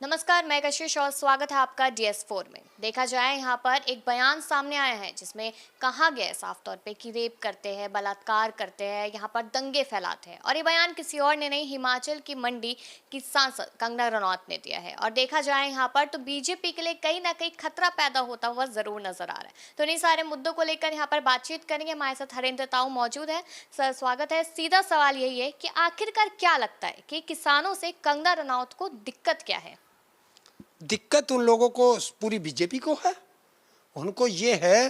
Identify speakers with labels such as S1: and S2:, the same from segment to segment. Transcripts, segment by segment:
S1: नमस्कार, मैं कशिश और स्वागत है आपका DS4 में। देखा जाए यहाँ पर एक बयान सामने आया है जिसमें कहा गया है साफ तौर पे कि रेप करते हैं, बलात्कार करते हैं, यहाँ पर दंगे फैलाते हैं। और ये बयान किसी और ने नहीं, हिमाचल की मंडी की सांसद कंगना रनौत ने दिया है। और देखा जाए यहाँ पर तो बीजेपी के लिए कहीं ना कहीं खतरा पैदा होता हुआ जरूर नजर आ रहा है। तो इन्हीं सारे मुद्दों को लेकर यहाँ पर बातचीत करेंगे। हमारे साथ हरेंद्र ताऊ मौजूद है। सर, स्वागत है। सीधा सवाल यही है कि आखिरकार क्या लगता है कि किसानों से कंगना रनौत को दिक्कत क्या है?
S2: दिक्कत उन लोगों को, पूरी बीजेपी को है। उनको ये है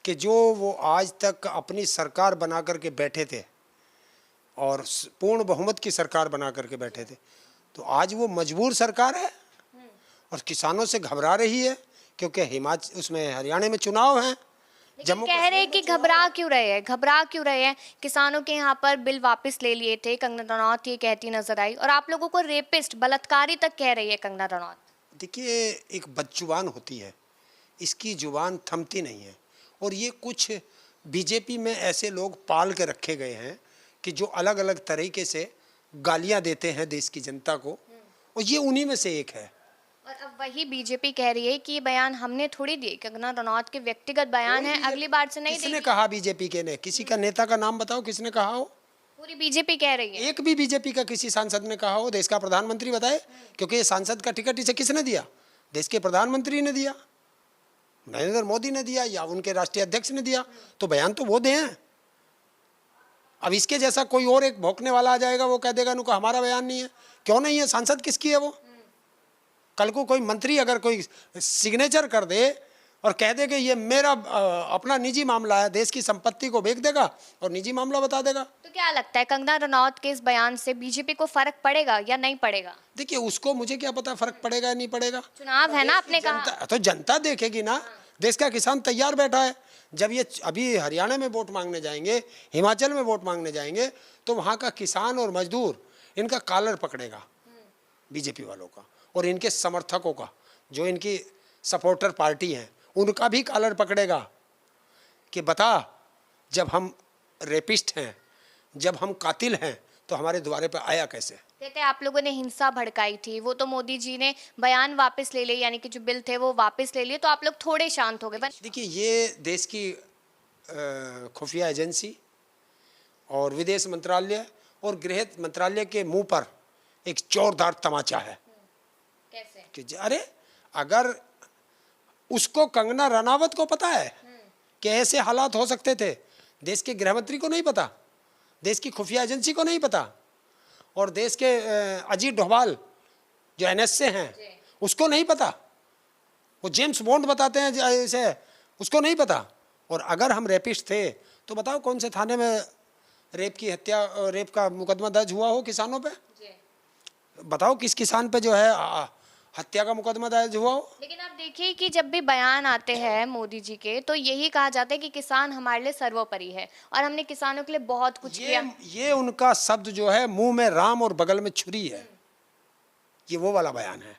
S2: कि जो वो आज तक अपनी सरकार बना करके बैठे थे और पूर्ण बहुमत की सरकार बना करके बैठे थे, तो आज वो मजबूर सरकार है और किसानों से घबरा रही है क्योंकि हिमाचल उसमें हरियाणा में चुनाव हैं।
S1: जम्मू कह रहे हैं कि घबरा क्यों रहे हैं? किसानों के यहाँ पर बिल वापस ले लिए थे, कंगना रनौत ये कहती नजर आई, और आप लोगों को रेपिस्ट, बलात्कारी तक कह रही है कंगना रनौत।
S2: देखिए, एक बदजुबान होती है, इसकी जुबान थमती नहीं है। और ये कुछ बीजेपी में ऐसे लोग पाल के रखे गए हैं कि जो अलग अलग तरीके से गालियां देते हैं देश की जनता को, और ये उन्हीं में से एक है।
S1: और अब वही बीजेपी कह रही है कि ये बयान हमने थोड़ी दिए, कंगना रनौत के व्यक्तिगत बयान है, अगली बार से नहीं देगी।
S2: किसने कहा? बीजेपी के ने? किसी का नेता का नाम बताओ, किसने कहा हो?
S1: पूरी बीजेपी कह रही है।
S2: एक भी बीजेपी का किसी सांसद ने कहा हो? देश का प्रधानमंत्री बताए, क्योंकि ये सांसद का टिकट इसे किसने दिया? देश के प्रधानमंत्री ने दिया, नरेंद्र मोदी ने दिया, या उनके राष्ट्रीय अध्यक्ष ने दिया। तो बयान तो वो दे हैं। अब इसके जैसा कोई और एक भौंकने वाला आ जाएगा, वो कह देगा उनको हमारा बयान नहीं है। क्यों नहीं है? सांसद किसकी है वो? कल को कोई मंत्री अगर कोई सिग्नेचर कर दे और कह दे कि ये मेरा अपना निजी मामला है, देश की संपत्ति को बेच देगा और निजी मामला बता देगा।
S1: तो क्या लगता है कंगना रनौत के इस बयान से बीजेपी को फर्क पड़ेगा या नहीं पड़ेगा?
S2: देखिए, उसको मुझे क्या पता फर्क पड़ेगा या नहीं पड़ेगा।
S1: चुनाव है ना, आपने कहा
S2: तो जनता देखेगी ना। देश का किसान तैयार बैठा है। जब ये अभी हरियाणा में वोट मांगने जाएंगे, हिमाचल में वोट मांगने जाएंगे, तो वहाँ का किसान और मजदूर इनका कॉलर पकड़ेगा, बीजेपी वालों का और इनके समर्थकों का, जो इनकी सपोर्टर पार्टी है, उनका भी कॉलर पकड़ेगा कि बता, जब हम रेपिस्ट हैं, जब हम कातिल हैं, तो हमारे द्वारे पे आया कैसे?
S1: कहते हैं आप लोगों ने हिंसा भड़काई थी, वो तो मोदी जी ने बयान वापस ले लिए, यानी कि जो बिल थे वो वापस ले लिए, तो आप लोग थोड़े शांत हो गए।
S2: देखिए, ये देश की खुफिया एजेंसी और विदेश मंत्रालय और गृह मंत्रालय के मुंह पर एक जोरदार तमाचा है।
S1: कैसे?
S2: कि अरे, अगर उसको कंगना रनावत को पता है कि ऐसे हालात हो सकते थे, देश के गृह मंत्री को नहीं पता, देश की खुफिया एजेंसी को नहीं पता, और देश के अजीत डोभाल जो NSA हैं उसको नहीं पता, वो जेम्स बॉन्ड बताते हैं ऐसे, उसको नहीं पता। और अगर हम रेपिस्ट थे तो बताओ कौन से थाने में रेप का मुकदमा दर्ज हुआ हो किसानों पे? बताओ किस किसान पे जो है हत्या का मुकदमा दर्ज हुआ हो?
S1: लेकिन आप देखिए कि जब भी बयान आते हैं मोदी जी के, तो यही कहा जाता है कि किसान हमारे लिए सर्वोपरि है और हमने किसानों के लिए बहुत कुछ किया।
S2: ये उनका शब्द जो है, मुंह में राम और बगल में छुरी है, ये वो वाला बयान है।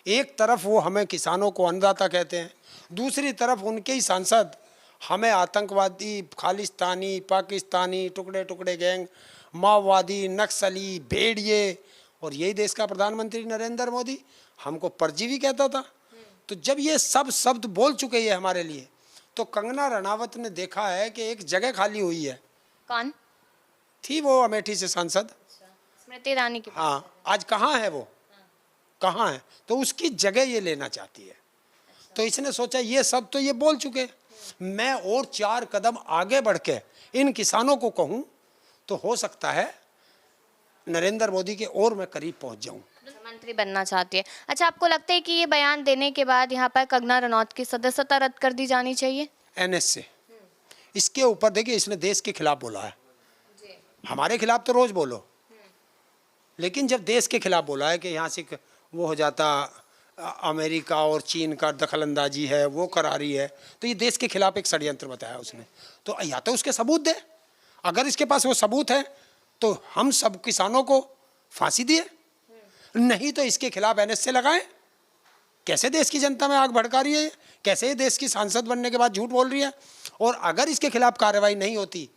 S2: एक तरफ वो हमें किसानों को अन्नदाता कहते हैं, दूसरी तरफ उनके ही सांसद हमें आतंकवादी, खालिस्तानी, पाकिस्तानी, टुकड़े टुकड़े गैंग, माओवादी, नक्सली, भेड़िए, और यही देश का प्रधानमंत्री नरेंद्र मोदी हमको परजीवी कहता था। तो जब ये सब शब्द बोल चुके हैं हमारे लिए, तो कंगना रनावत ने देखा है कि एक जगह खाली हुई है।
S1: कौन
S2: थी वो? अमेठी से सांसद
S1: स्मृति ईरानी की।
S2: हाँ, आज कहाँ है वो? कहाँ है? तो उसकी जगह ये लेना चाहती है। तो इसने सोचा ये सब तो ये बोल चुके, मैं और 4 कदम आगे बढ़ के इन किसानों को कहूँ तो हो सकता है नरेंद्र मोदी के और मैं करीब पहुंच जाऊं।
S1: मंत्री बनना चाहती है। अच्छा, आपको लगता है कि ये बयान देने के बाद यहाँ पर कंगना रनौत की सदस्यता रद्द कर दी जानी चाहिए?
S2: NSA इसके ऊपर देखिए, इसने देश के खिलाफ बोला है। हमारे खिलाफ तो रोज बोलो, लेकिन जब देश के खिलाफ बोला है कि यहाँ से वो हो जाता, अमेरिका और चीन का दखलंदाजी है, वो करा रही है, तो ये देश के खिलाफ एक षड्यंत्र बताया उसने। तो या तो उसके सबूत दे, अगर इसके पास वो सबूत है तो हम सब किसानों को फांसी दिए, नहीं तो इसके खिलाफ NSA लगाएं। कैसे देश की जनता में आग भड़का रही है, कैसे देश की सांसद बनने के बाद झूठ बोल रही है। और अगर इसके खिलाफ कार्रवाई नहीं होती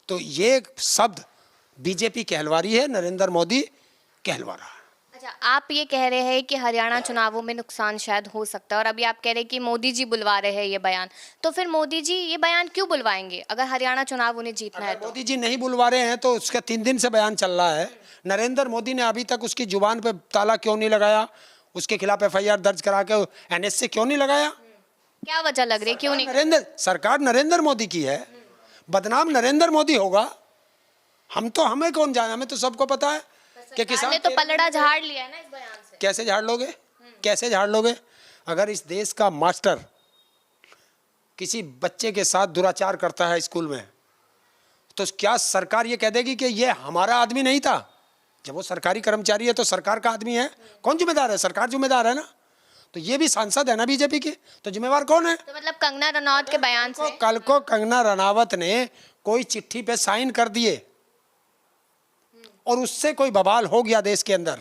S2: तो ये शब्द बीजेपी कहलवा रही है, नरेंद्र मोदी कहलवा रहा है।
S1: अच्छा, आप ये कह रहे हैं कि हरियाणा चुनावों में नुकसान शायद हो सकता है, और अभी आप कह रहे हैं कि मोदी जी बुलवा रहे हैं ये बयान, तो फिर मोदी जी ये बयान क्यों बुलवाएंगे अगर हरियाणा चुनाव उन्हें जीतना है
S2: अगर
S1: तो?
S2: मोदी जी नहीं बुलवा रहे हैं तो उसका 3 दिन से बयान चल रहा है। नरेंद्र मोदी ने अभी तक उसकी जुबान पे ताला क्यों नहीं लगाया, उसके खिलाफ FIR दर्ज करा के NS से क्यों नहीं लगाया?
S1: क्या वजह लग रही है, क्यों नहीं?
S2: सरकार नरेंद्र मोदी की है, बदनाम नरेंद्र मोदी होगा। हमें कौन जाने, हमें तो सबको पता है कि किसान
S1: ने तो पलड़ा झाड़ लिया है ना इस बयान से।
S2: कैसे झाड़ लोगे, कैसे झाड़ लोगे? अगर इस देश का मास्टर किसी बच्चे के साथ दुराचार करता है स्कूल में, तो क्या सरकार ये कह देगी कि ये हमारा आदमी नहीं था? जब वो सरकारी कर्मचारी है तो सरकार का आदमी है, कौन जिम्मेदार है? सरकार जिम्मेदार है ना। तो ये भी सांसद है ना बीजेपी के, तो जिम्मेवार कौन है?
S1: तो मतलब कंगना रनौत के बयान से
S2: कल को कंगना रनावत ने कोई चिट्ठी पे साइन कर दिए और उससे कोई बवाल हो गया देश के अंदर,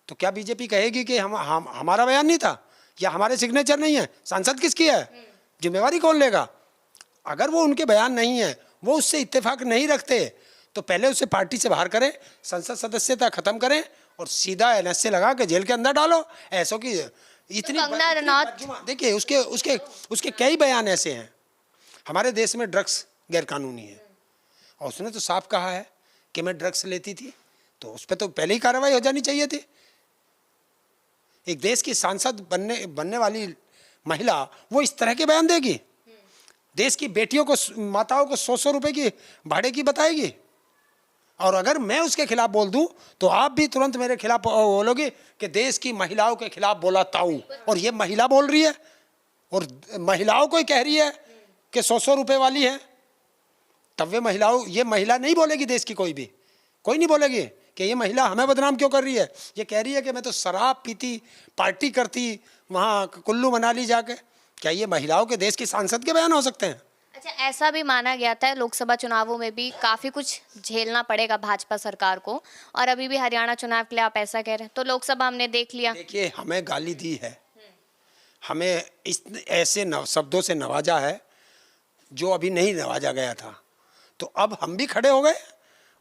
S2: तो क्या बीजेपी कहेगी कि हमारा बयान नहीं था या हमारे सिग्नेचर नहीं है? सांसद किसकी है? जिम्मेवारी कौन लेगा? अगर वो उनके बयान नहीं है, वो उससे इत्तेफाक नहीं रखते, तो पहले उसे पार्टी से बाहर करें, संसद सदस्यता खत्म करें और सीधा NS से लगा के जेल के अंदर डालो। ऐसो की इतनी
S1: कंगना रनौत,
S2: देखिए उसके उसके उसके कई बयान ऐसे हैं, हमारे देश में ड्रग्स गैरकानूनी है और उसने तो साफ कहा है कि मैं ड्रग्स लेती थी, तो उस पर तो पहले ही कार्रवाई हो जानी चाहिए थी। एक देश की सांसद बनने वाली महिला वो इस तरह के बयान देगी? देश की बेटियों को, माताओं को 100-100 रुपए की भाड़े की बताएगी? और अगर मैं उसके खिलाफ बोल दूं तो आप भी तुरंत मेरे खिलाफ बोलोगे कि देश की महिलाओं के खिलाफ बोला ताऊ, और ये महिला बोल रही है और महिलाओं को ही कह रही है कि 100-100 रुपए वाली है। तब ये महिला नहीं बोलेगी, देश की कोई नहीं बोलेगी कि ये महिला हमें बदनाम क्यों कर रही है। ये कह रही है कि मैं तो शराब पीती, पार्टी करती वहाँ कुल्लू मनाली जाके। क्या ये महिलाओं के देश की सांसद के बयान हो सकते हैं?
S1: अच्छा, ऐसा भी माना गया था लोकसभा चुनावों में भी काफ़ी कुछ झेलना पड़ेगा भाजपा सरकार को, और अभी भी हरियाणा चुनाव के लिए आप ऐसा कह रहे हैं, तो लोकसभा हमने देख लिया।
S2: देखिए, हमें गाली दी है, हमें इस ऐसे शब्दों से नवाजा है जो अभी नहीं नवाजा गया था, तो अब हम भी खड़े हो गए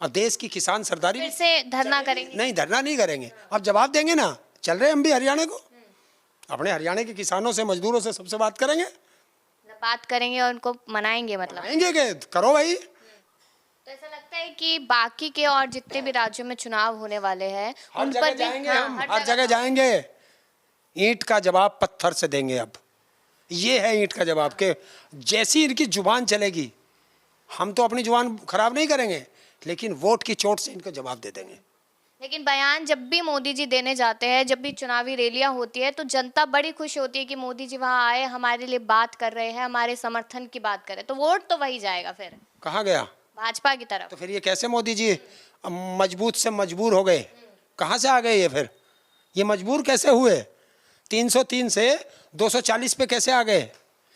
S2: और देश की किसान सरदारी
S1: फिर से धरना करेंगे?
S2: नहीं, धरना नहीं करेंगे, अब जवाब देंगे ना। चल रहे हम भी हरियाणा को, अपने हरियाणा के किसानों से, मजदूरों से, सबसे बात करेंगे
S1: और उनको मनाएंगे, मतलब
S2: मनाएंगे कि करो भाई।
S1: तो ऐसा लगता है कि बाकी के और जितने भी राज्यों में चुनाव होने वाले हैं उन पर भी
S2: जाएंगे, हम हर जगह जाएंगे, ईंट का जवाब पत्थर से देंगे। अब ये है ईंट का जवाब कि जैसी इनकी जुबान चलेगी, हम तो अपनी जुबान खराब नहीं करेंगे, लेकिन वोट की चोट से इनको जवाब दे देंगे।
S1: लेकिन बयान जब भी मोदी जी देने जाते हैं, जब भी चुनावी रैलियां होती है, तो जनता बड़ी खुश होती है कि मोदी जी वहां आए, हमारे लिए बात कर रहे हैं, हमारे समर्थन की बात कर रहे हैं, तो वोट तो वही जाएगा। फिर
S2: कहाँ गया?
S1: भाजपा की तरफ।
S2: तो फिर ये कैसे मोदी जी मजबूत से मजबूर हो गए? कहाँ से आ गए ये? फिर ये मजबूर कैसे हुए? 303 से 240 पे कैसे आ गए?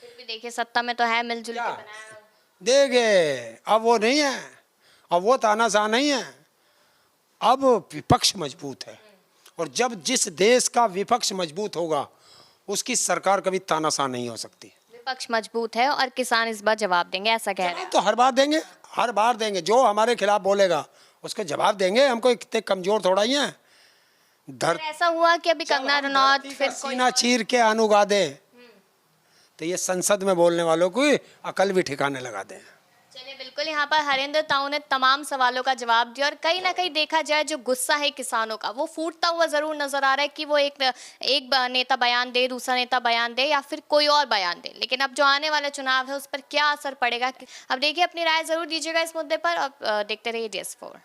S1: फिर भी देखिए, सत्ता में तो है, मिलजुल के बनाया।
S2: देंगे, अब वो नहीं है, अब वो तानाशाह नहीं है, अब विपक्ष मजबूत है, और जब जिस देश का विपक्ष मजबूत होगा उसकी सरकार कभी तानाशाह नहीं हो सकती।
S1: विपक्ष मजबूत है और किसान इस बार जवाब देंगे, ऐसा कह रहे हैं?
S2: तो हर बार देंगे, हर बार देंगे। जो हमारे खिलाफ बोलेगा उसको जवाब देंगे। हमको इतने कमजोर थोड़ा ही हैं।
S1: ऐसा हुआ कि अभी कंगना रनौत फिर
S2: सीना चीर के अनुगा दे, तो ये संसद में बोलने वालों को अकल भी ठिकाने लगा दें।
S1: चलिए, बिल्कुल, यहाँ पर हरेंद्र ताऊ ने तमाम सवालों का जवाब दिया, और कहीं ना कहीं देखा जाए जो गुस्सा है किसानों का वो फूटता हुआ जरूर नजर आ रहा है कि वो एक नेता बयान दे, दूसरा नेता बयान दे, या फिर कोई और बयान दे, लेकिन अब जो आने वाला चुनाव है उस पर क्या असर पड़ेगा, अब देखिए, अपनी राय जरूर दीजिएगा इस मुद्दे पर। अब देखते रहिए DS4।